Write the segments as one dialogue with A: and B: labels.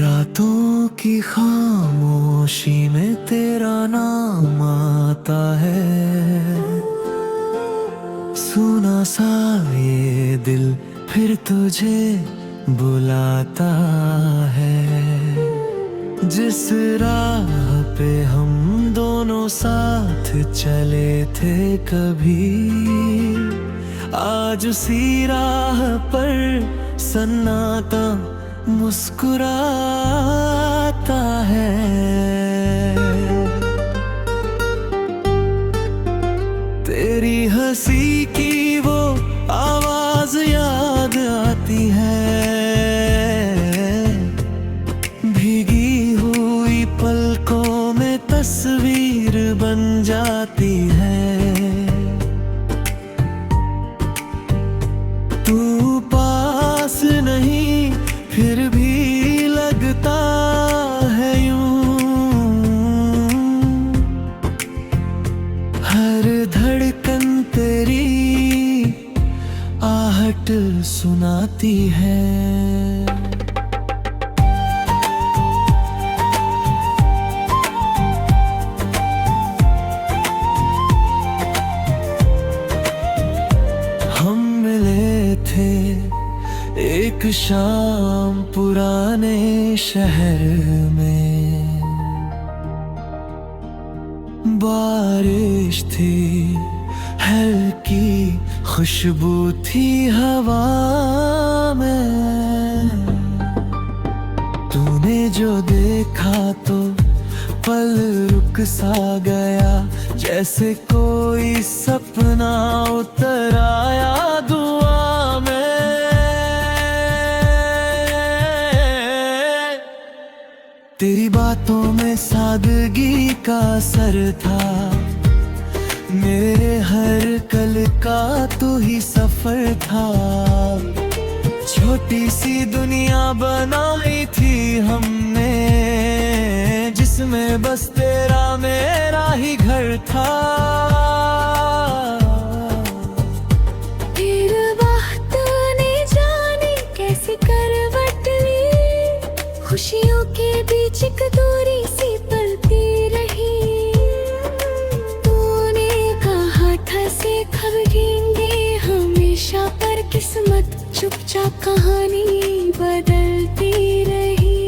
A: रातों की खामोशी में तेरा नाम आता है, सुना सा ये दिल फिर तुझे बुलाता है। जिस राह पे हम दोनों साथ चले थे कभी, आज उसी राह पर सन्नाटा मुस्कुराता है। तेरी हंसी की वो आवाज याद आती है, भीगी हुई पलकों में तस्वीर बन जाती है। तू पास नहीं फिर भी लगता है यूं, हर धड़कन तेरी आहट सुनाती है। हम मिले थे एक शाम पुराने शहर में, बारिश थी, हल्की खुशबू थी हवा में। तूने जो देखा तो पल रुक सा गया, जैसे कोई सपना उतर आया दुआ में। तेरी बातों में सादगी का असर था, मेरे हर कल का तू ही सफर था। छोटी सी दुनिया बनाई थी हमने, जिसमें बस तेरा मेरा ही घर था।
B: फिर वक्त ने जाने कैसे करवट ली, खुशियों के बीच एक दूरी सी पलती रही। तूने कहा था से खबरेंगे हमेशा, पर किस्मत चुपचाप कहानी बदलती रही।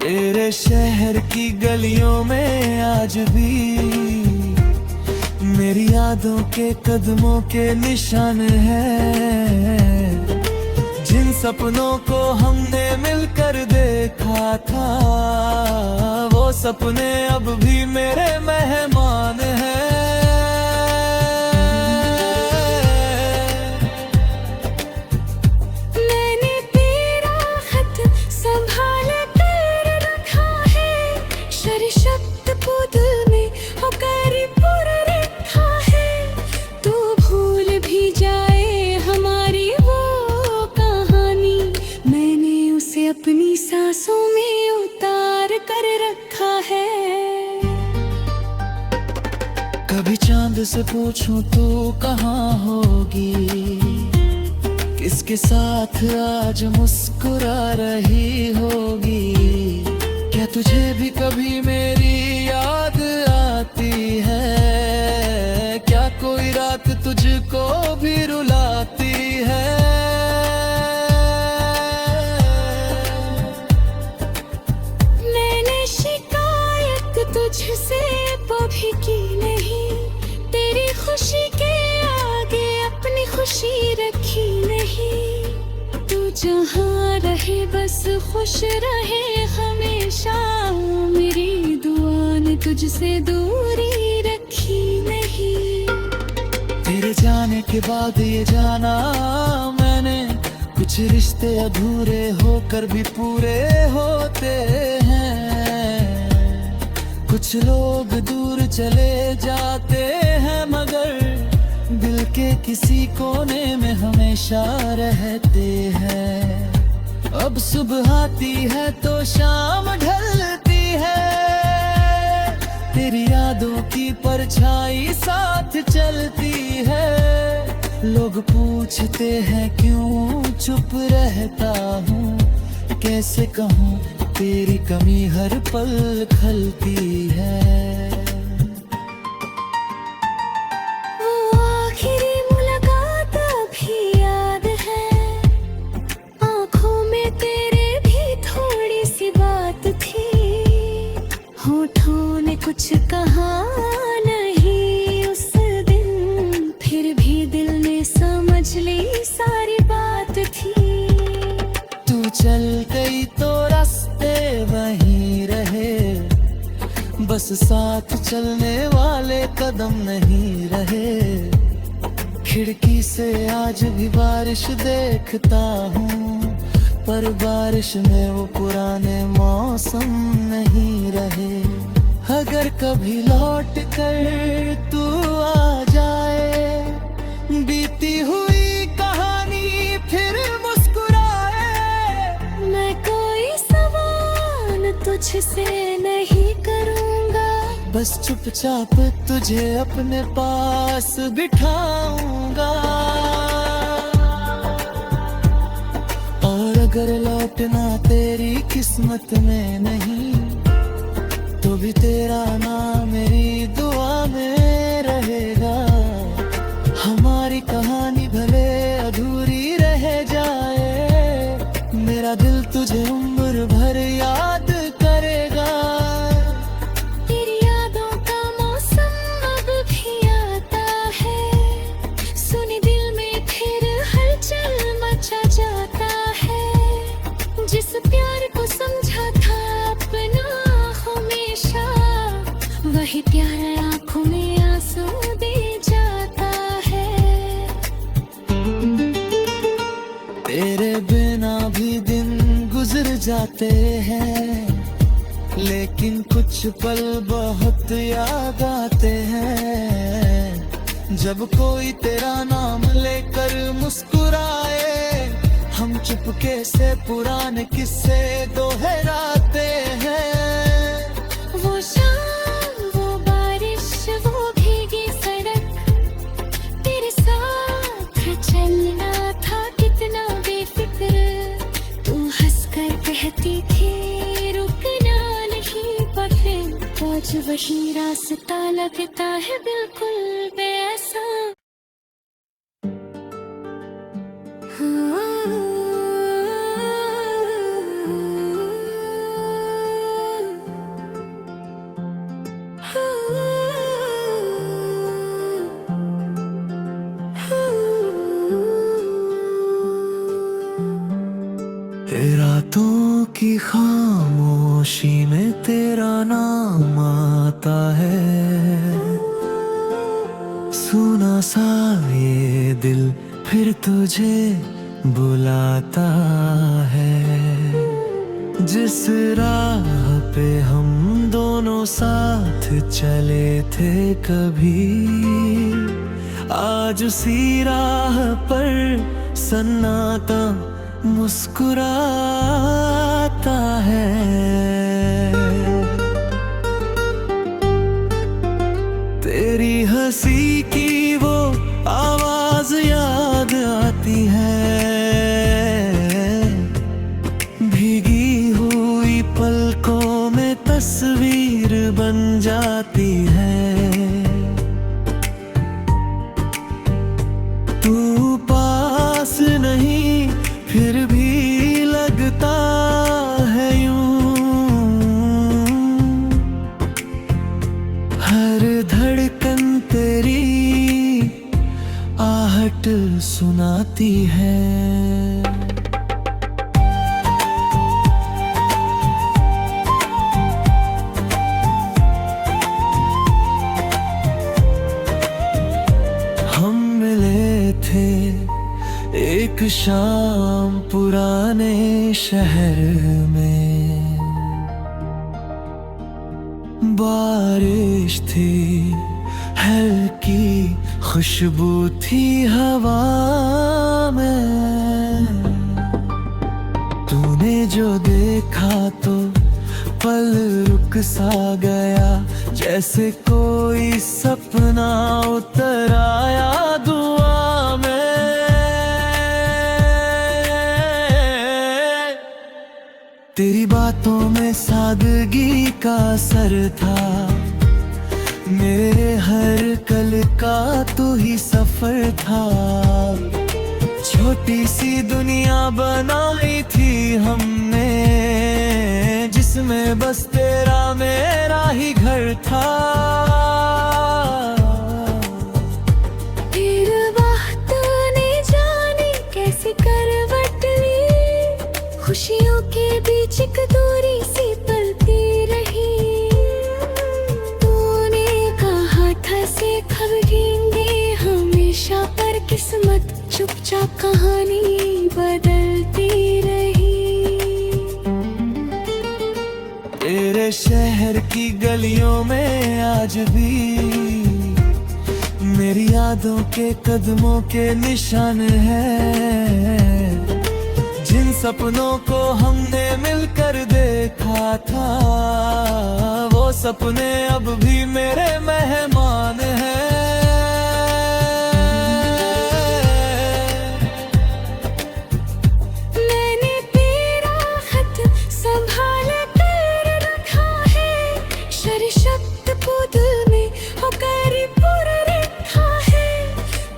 A: तेरे शहर की गलियों में आज भी मेरी यादों के कदमों के निशान हैं। जिन सपनों को हमने मिलकर देखा था, वो सपने अब भी मेरे मेहमान हैं।
B: मैंने तेरा खत संभाल कर रखा है, शब्द को दिल में होकर पूरा रखा है। तू भूल भी जाए हमारी वो कहानी, मैंने उसे अपनी सांसों में उतार कर रखा है।
A: कभी चांद से पूछूं तू कहाँ होगी, किसके साथ आज मुस्कुरा रही होगी। क्या तुझे भी कभी मेरी याद आती है, क्या कोई रात तुझको भी रुलाती है।
B: मैंने शिकायत तुझसे कभी की नहीं, तेरी खुशी के आगे अपनी खुशी रखी नहीं। तू जहाँ रहे बस खुश रहे हमेशा, मेरी दुआ ने तुझसे दूरी रखी नहीं।
A: तेरे जाने के बाद ये जाना मैंने, कुछ रिश्ते अधूरे होकर भी पूरे होते हैं। कुछ लोग दूर चले जाते हैं, मगर दिल के किसी कोने में हमेशा रहते हैं। अब सुबह आती है तो शाम ढलती है, तेरी यादों की परछाई साथ चलती है। लोग पूछते हैं क्यों चुप रहता हूँ, कैसे कहूँ तेरी कमी हर पल खलती है।
B: वो आखिरी मुलाकात अभी याद है, आंखों में तेरे भी थोड़ी सी बात थी। होठों ने कुछ कहा नहीं उस दिन, फिर भी दिल ने समझ ली सारी बात थी।
A: तू चल गई तो रास्ते वहीं रहे, बस साथ चलने वाले कदम नहीं रहे। खिड़की से आज भी बारिश देखता हूँ, पर बारिश में वो पुराने मौसम नहीं रहे। अगर कभी लौट कर तू आ जाए, बीती हुई कहानी फिर मुस्कुराए।
B: मैं कोई सवाल तुझसे नहीं करूँगा,
A: बस चुपचाप तुझे अपने पास बिठाऊंगा। और अगर लौटना तेरी किस्मत में नहीं, तो भी तेरा नाम मेरी दुआ में रहेगा। हमारी कहानी भले अधूरी रह जाए, मेरा दिल तुझे उम्र भर याद करेगा।
B: तेरी यादों का मौसम अब भी आता है, सुनी दिल में फिर हलचल मचा जाता है। जिस प्यार को समझा था अपना हमेशा, वही प्यार आंखों में आंसू दे जाता है।
A: तेरे बिना भी दिन गुजर जाते हैं, लेकिन कुछ पल बहुत याद आते हैं। जब कोई तेरा नाम लेकर मुस्कुराए, हम चुपके से पुराने किस्से दोहराते हैं।
B: वो शाम, वो बारिश, वो भीगी सड़क, तेरे साथ चलना था कितना बेफिक्र। तू हंसकर कहती थी रुकना नहीं, पर फिर आज वही रास्ता लगता है बिल्कुल वैसा।
A: रातों की खामोशी में तेरा नाम आता है। सुना सा ये दिल फिर तुझे बुलाता है। जिस राह पे हम दोनों साथ चले थे कभी, आज उसी राह पर सन्नाटा मुस्कुराता है। तेरी हंसी की वो आवाज याद आती है, भीगी हुई पलकों में तस्वीर बन जाती है। तू पास नहीं फिर भी लगता है यूं, हर धड़कन तेरी आहट सुनाती है। हम मिले थे एक शाम पुराने शहर में, बारिश थी हल्की खुशबू थी हवा में, तूने जो देखा तो पल रुक सा गया, जैसे कोई सपना उतर आया दुआ में। तेरी बातों में सादगी का असर था, मेरे हर कल का तू ही सफर था। छोटी सी दुनिया बनाई थी हमने, जिसमें बस तेरा मेरा ही घर था।
B: फिर वक्त ने जाने कैसे करवट ली, खुशियों के बीच एक दूरी सी पलती रही। तूने कहा था से खबरेंगे हमेशा, पर किस्मत चुपचाप कहानी बदलती रही।
A: तेरे शहर की गलियों में आज भी मेरी यादों के कदमों के निशान हैं। जिन सपनों को हमने मिलकर देखा था, वो सपने अब भी मेरे मेहमान हैं।
B: मैंने तेरा खत संभाल कर रखा है, शब्द को दिल में होकर पूरा रखा है।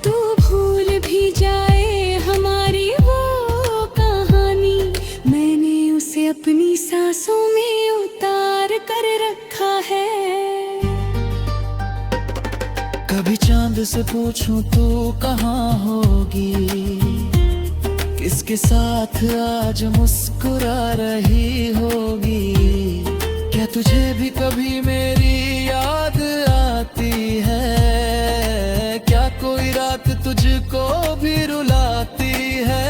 B: तू भूल भी जाए हमारी वो कहानी, मैंने उसे अपनी सांसों में उतार कर रखा है।
A: कभी चांद से पूछूं तो कहाँ होगी, किसके साथ आज मुस्कुरा रही होगी। क्या तुझे भी कभी मेरी याद आती है, क्या कोई रात तुझको भी रुलाती है।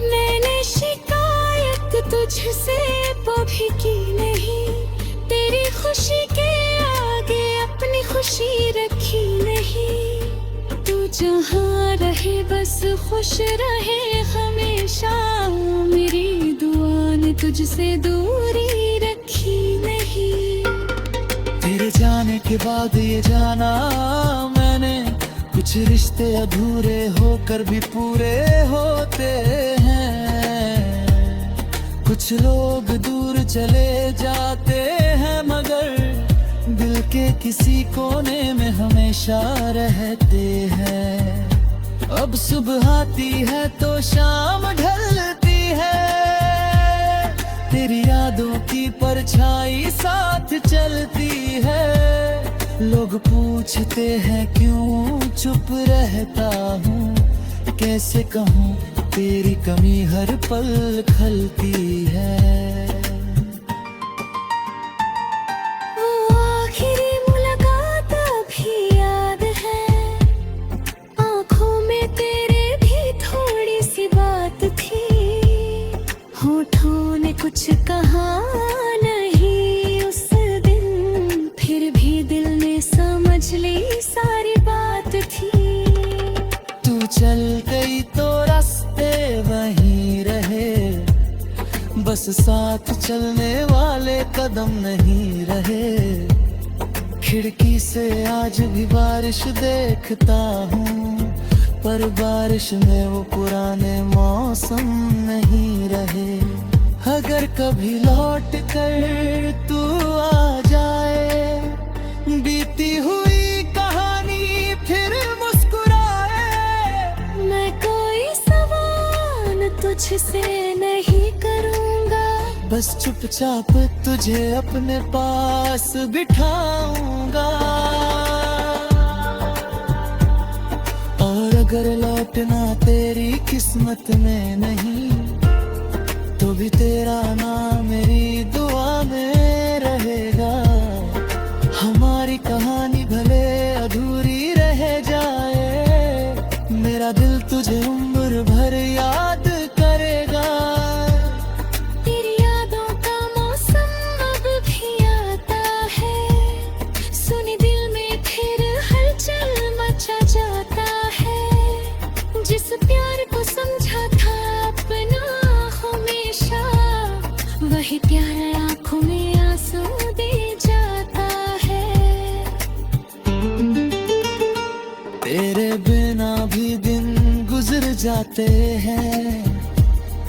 B: मैंने शिकायत तुझसे कभी की नहीं, तेरी खुशी के आगे अपनी खुशी रखी नहीं। तू जहाँ रहे बस खुश रहे हमेशा, मेरी दुआ ने तुझसे दूरी रखी नहीं।
A: तेरे जाने के बाद ये जाना मैंने, कुछ रिश्ते अधूरे होकर भी पूरे होते हैं। कुछ लोग दूर चले जाते हैं, मगर दिल के किसी कोने में हमेशा रहते हैं। अब सुबह आती है तो शाम ढलती है, तेरी यादों की परछाई साथ चलती है। लोग पूछते हैं क्यों चुप रहता हूँ, कैसे कहूँ तेरी कमी हर पल खलती है।
B: वो आखिरी मुलाकात अभी याद है, आंखों में तेरे भी थोड़ी सी बात थी। होठों ने कुछ कहा नहीं उस दिन, फिर भी दिल ने समझ ली सारी बात थी।
A: तू चल गई तो रास्ते वहीं रहे, बस साथ चलने वाले कदम नहीं रहे। खिड़की से आज भी बारिश देखता हूँ, पर बारिश में वो पुराने मौसम नहीं रहे। अगर कभी लौट कर तू आ जाए, बीती हुई कहानी फिर मुस्कुराए।
B: मैं कोई सवाल तुझसे नहीं करूँगा,
A: बस चुपचाप तुझे अपने पास बिठाऊंगा। और अगर लौटना तेरी किस्मत में नहीं, तो भी तेरा नाम मेरी दुआ में रहेगा। हमारी कहानी भले अधूरी रह जाए, मेरा दिल तुझे उम्र भर याद करेगा।
B: तेरी यादों का मौसम अब भी आता भी प्यार आंखों में आंसू दे जाता है।
A: तेरे बिना भी दिन गुजर जाते हैं,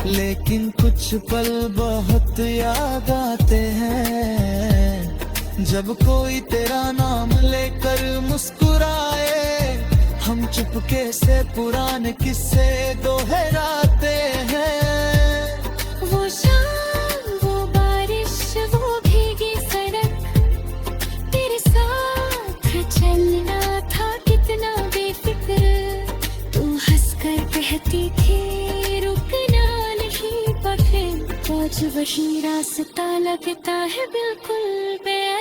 A: लेकिन कुछ पल बहुत याद आते हैं। जब कोई तेरा नाम लेकर मुस्कुराए, हम चुपके से पुराने किस्से दोहराते हैं।
B: वो शाम, वो बारिश, वो भीगी सड़क, तेरे साथ चलना था कितना बेफिक्र। तू हंसकर कहती थी रुकना नहीं, पर फिर आज वही रास्ता लगता है बिल्कुल बेअसर।